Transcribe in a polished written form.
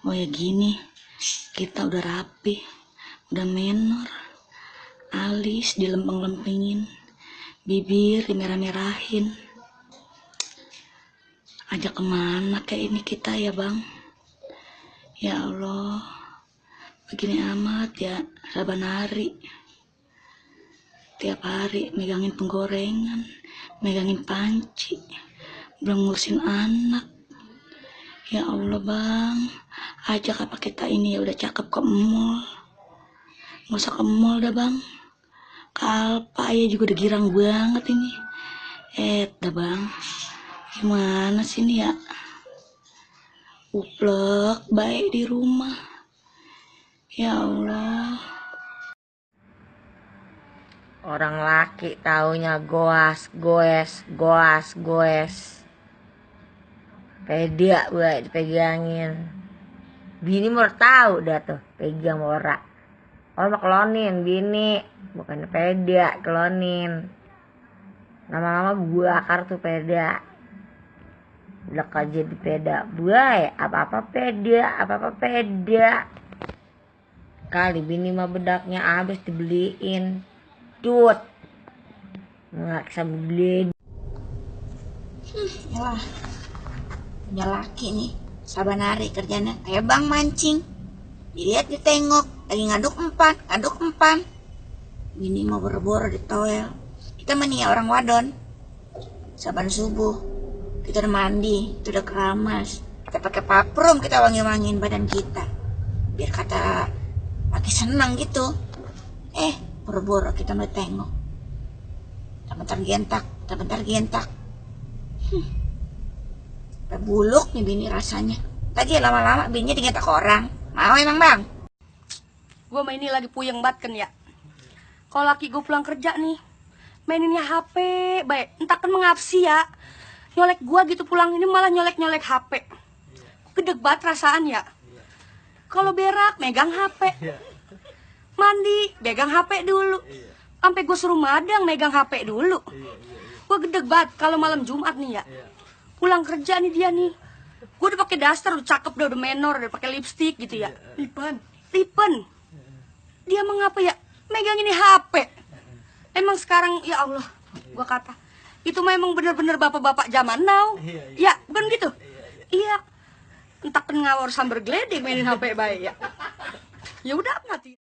Oh ya gini, kita udah rapi, udah menor, alis dilempeng-lempengin, bibir dimerah-merahin. Ajak kemana kayak ini kita ya bang? Ya Allah, begini amat ya saban hari. Tiap hari megangin penggorengan, megangin panci, belum ngurusin anak. Ya Allah bang, ajak apa kita ini ya udah cakep ke mall. Nggak usah ke mall dah bang, Kalpa ya juga udah girang banget ini. Dah bang, gimana sih ini ya? Uplek baik di rumah. Ya Allah. Orang laki taunya goas, goes. Pede buat dipegangin. Bini mau tahu dah tuh pegang ora. Orang mau kelonin bini, bukan pede kelonin. Lama-lama bakar tuh peda. Udah aja di peda. Buai, apa-apa peda. Kali bini mah bedaknya habis dibeliin. Tut. Nggak bisa beli. Wah, punya laki nih, saban hari kerjanya kayak bang mancing. Dilihat ditengok, lagi ngaduk empan. Bini mau boro-boro di toel. Kita mania orang wadon. Saban subuh, kita udah mandi, kita udah keramas. Kita pakai parfum, kita wangi-wangin badan kita. Biar kata laki senang gitu. Boro-boro kita mau tengok. Bentar gentak. Buluk nih bini rasanya. Lagi lama-lama bininya digetak orang. Mau emang bang? Gue main ini lagi puyeng banget kan ya. Kalau laki gue pulang kerja nih, maininnya HP, baik. Entah kan mengapsi ya. Nyolek gue gitu pulang ini malah nyolek HP. Gedeg banget rasaan ya. Kalau berak, megang HP. Mandi, pegang HP dulu. Sampai gue suruh madang, megang HP dulu. Gue gedeg banget kalau malam Jumat nih ya. Pulang kerja nih dia nih. Gue udah pakai daster, udah cakep, udah menor, udah pakai lipstick gitu ya. Lipen. Dia mengapa ya? Megang ini HP. Emang sekarang ya Allah, gue kata itu memang bener-bener bapak-bapak zaman now. Ya, bukan gitu? Iya. Entah kan ngawur sambar geledek mainin HP baik ya. Ya udah mati.